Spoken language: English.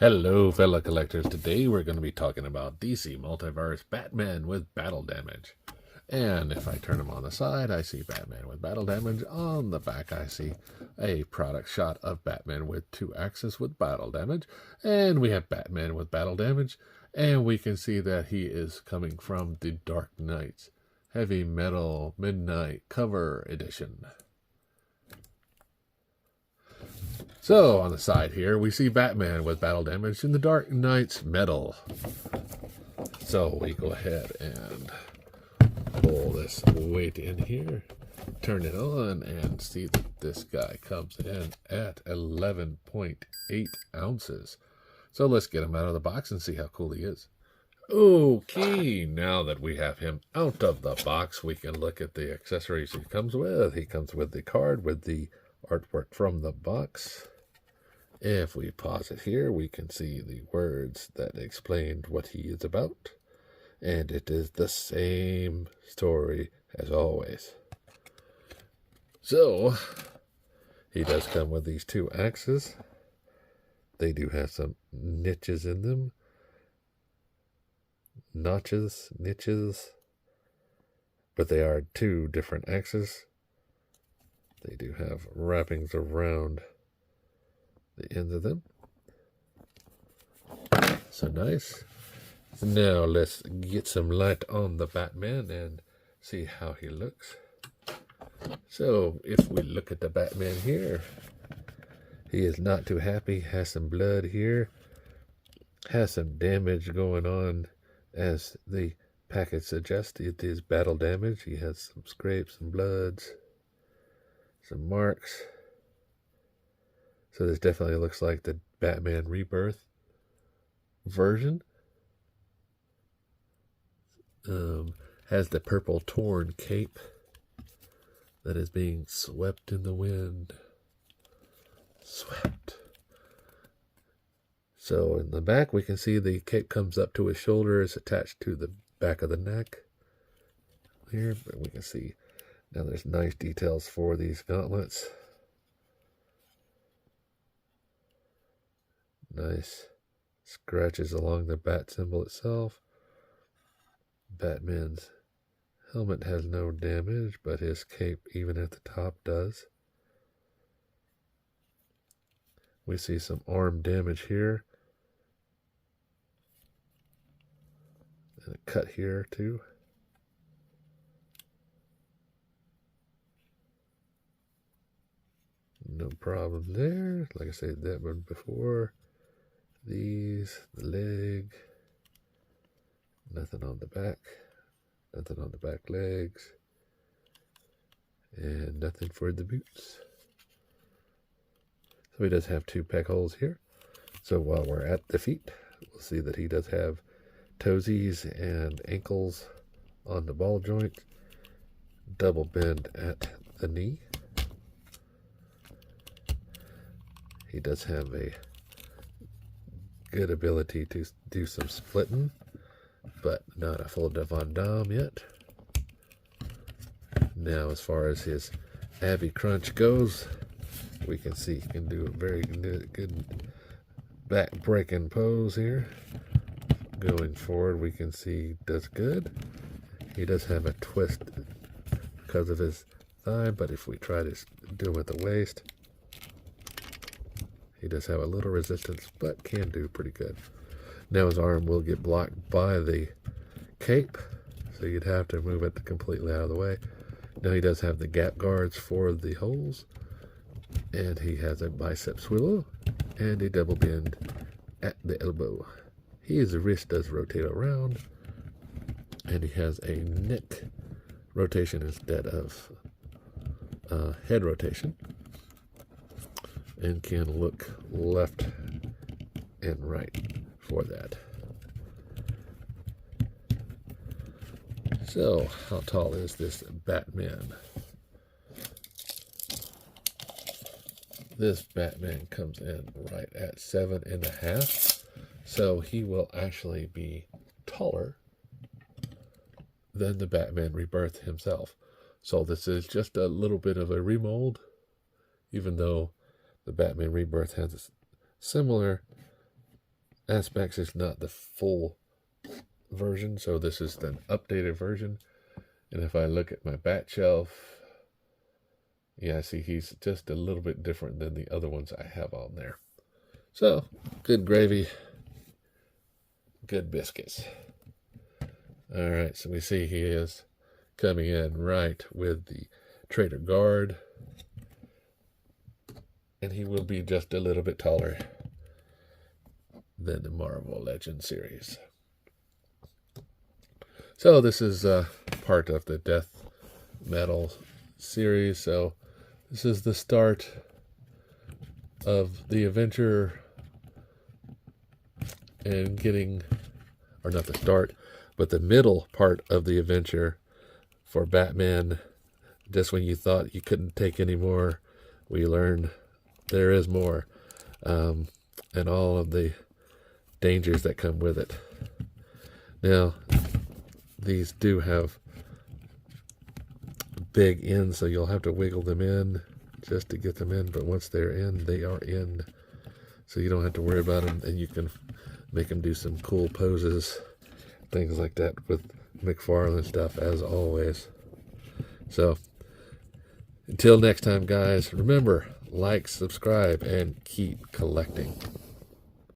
Hello, fellow collectors. Today we're going to be talking about DC Multiverse Batman with battle damage. And if I turn him on the side, I see Batman with battle damage. On the back, I see a product shot of Batman with 2 axes with battle damage. And we have Batman with battle damage. And we can see that he is coming from the Dark Knight's Heavy Metal Midnight Cover Edition. So, on the side here, we see Batman with battle damage in the Dark Knight's Metal. So, we go ahead and pull this weight in here, turn it on, and see that this guy comes in at 11.8 ounces. So, let's get him out of the box and see how cool he is. Okay, now that we have him out of the box, we can look at the accessories he comes with. He comes with the card with the artwork from the box. If we pause it here, we can see the words that explained what he is about. And it is the same story as always. So, he does come with these 2 axes. They do have some niches in them. Niches. But they are 2 different axes. They do have wrappings around the ends of them. So nice. So now let's get some light on the Batman and see how he looks. So if we look at the Batman here, he is not too happy, has some blood here, has some damage going on as the package suggests. It is battle damage. He has some scrapes and bloods, some marks. So this definitely looks like the Batman Rebirth version. Has the purple torn cape that is being swept in the wind. Swept. So in the back we can see the cape comes up to his shoulders, attached to the back of the neck. Here, but we can see now there's nice details for these gauntlets. Nice scratches along the bat symbol itself. Batman's helmet has no damage, but his cape, even at the top, does. We see some arm damage here. And a cut here, too. No problem there. Like I said, that one before. The leg, nothing on the back, nothing on the back legs, and nothing for the boots. So he does have 2 peg holes here. So while we're at the feet, we'll see that he does have toesies and ankles on the ball joint, double bend at the knee. He does have a good ability to do some splitting, but not a full Devon Dom yet. Now, as far as his Abby Crunch goes, we can see he can do a very good back-breaking pose here. Going forward, we can see he does good. He does have a twist because of his thigh, but if we try to do him at the waist, he does have a little resistance, but can do pretty good. Now his arm will get blocked by the cape, so you'd have to move it completely out of the way. Now he does have the gap guards for the holes, and he has a bicep swivel and a double bend at the elbow. His wrist does rotate around, and he has a neck rotation instead of head rotation, and can look left and right for that. So, how tall is this Batman? This Batman comes in right at 7.5, so he will actually be taller than the Batman Rebirth himself. So this is just a little bit of a remold, even though the Batman Rebirth has a similar aspects is not the full version, so this is the updated version. And if I look at my bat shelf, yeah, see, he's just a little bit different than the other ones I have on there. So, good gravy, good biscuits. All right, so we see he is coming in right with the Trader Guard, and he will be just a little bit taller than the Marvel Legends series. So this is part of the Death Metal series. So this is the start of the adventure and getting, or not the start, but the middle part of the adventure for Batman. Just when you thought you couldn't take any more, we learned there is more, and all of the dangers that come with it. Now, these do have big ends, so you'll have to wiggle them in just to get them in, but once they're in, they are in. So you don't have to worry about them, and you can make them do some cool poses, things like that with McFarlane stuff, as always. So, until next time, guys, remember, like, subscribe, and keep collecting.